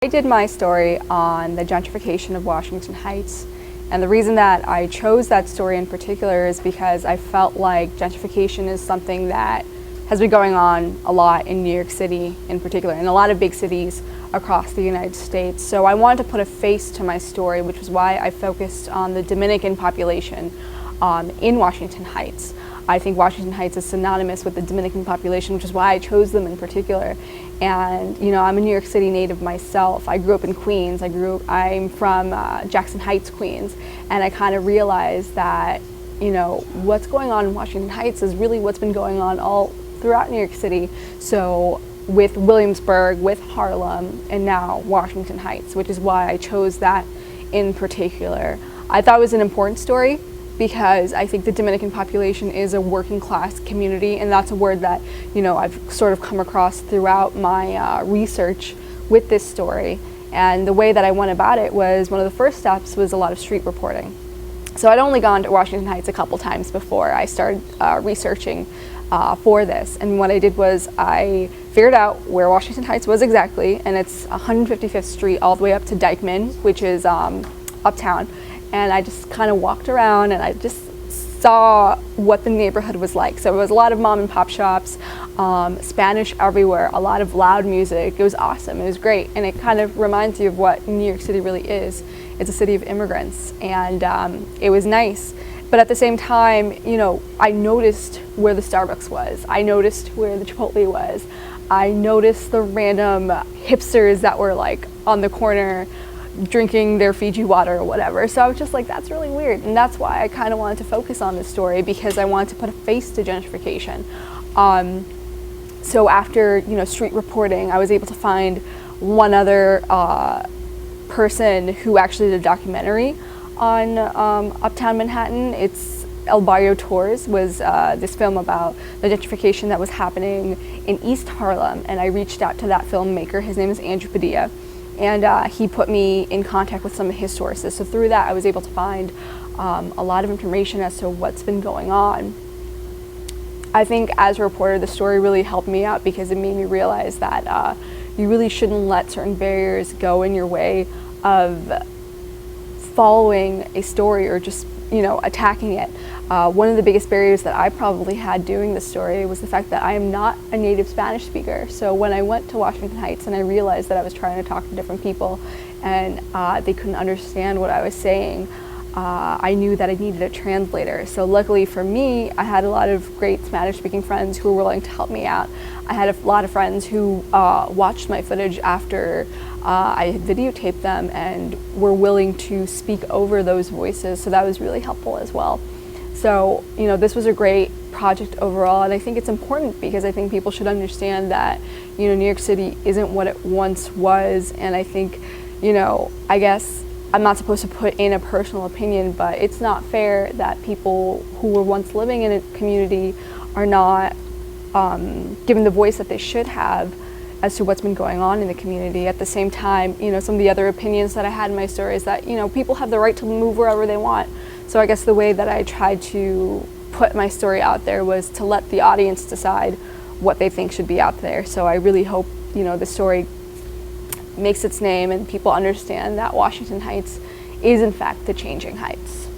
I did my story on the gentrification of Washington Heights, and the reason that I chose that story in particular is because I felt like gentrification is something that has been going on a lot in New York City in particular, and a lot of big cities across the United States. So I wanted to put a face to my story, which is why I focused on the Dominican population in Washington Heights. I think Washington Heights is synonymous with the Dominican population, which is why I chose them in particular. And you know, I'm a New York City native myself. I grew up in Queens. I'm from Jackson Heights, Queens, and I kind of realized that, you know, what's going on in Washington Heights is really what's been going on all throughout New York City. So with Williamsburg, with Harlem, and now Washington Heights, which is why I chose that in particular. I thought it was an important story because I think the Dominican population is a working class community, and that's a word that, you know, I've sort of come across throughout my research with this story. And the way that I went about it was, one of the first steps was a lot of street reporting. So I'd only gone to Washington Heights a couple times before I started researching for this. And what I did was I figured out where Washington Heights was exactly, and it's 155th Street all the way up to Dyckman, which is uptown. And I just kind of walked around and I just saw what the neighborhood was like. So it was a lot of mom and pop shops, Spanish everywhere, a lot of loud music. It was awesome, it was great. And it kind of reminds you of what New York City really is. It's a city of immigrants, and it was nice. But at the same time, you know, I noticed where the Starbucks was. I noticed where the Chipotle was. I noticed the random hipsters that were like on the corner drinking their Fiji water or whatever. So I was just like, that's really weird. And that's why I kind of wanted to focus on this story, because I wanted to put a face to gentrification. So after, you know, street reporting, I was able to find one other person who actually did a documentary on Uptown Manhattan. It's El Barrio Tours, was this film about the gentrification that was happening in East Harlem. And I reached out to that filmmaker. His name is Andrew Padilla. And he put me in contact with some of his sources. So through that, I was able to find a lot of information as to what's been going on. I think as a reporter, the story really helped me out because it made me realize that you really shouldn't let certain barriers go in your way of following a story or just, you know, attacking it. One of the biggest barriers that I probably had doing this story was the fact that I am not a native Spanish speaker. So when I went to Washington Heights and I realized that I was trying to talk to different people and they couldn't understand what I was saying, I knew that I needed a translator. So luckily for me, I had a lot of great Spanish-speaking friends who were willing to help me out. I had a lot of friends who watched my footage after I had videotaped them and were willing to speak over those voices. So that was really helpful as well. So, you know, this was a great project overall, and I think it's important because I think people should understand that, you know, New York City isn't what it once was. And I think, you know, I guess I'm not supposed to put in a personal opinion, but it's not fair that people who were once living in a community are not given the voice that they should have as to what's been going on in the community. At the same time, you know, some of the other opinions that I had in my story is that, you know, people have the right to move wherever they want. So I guess the way that I tried to put my story out there was to let the audience decide what they think should be out there. So I really hope, you know, the story makes its name and people understand that Washington Heights is in fact the changing heights.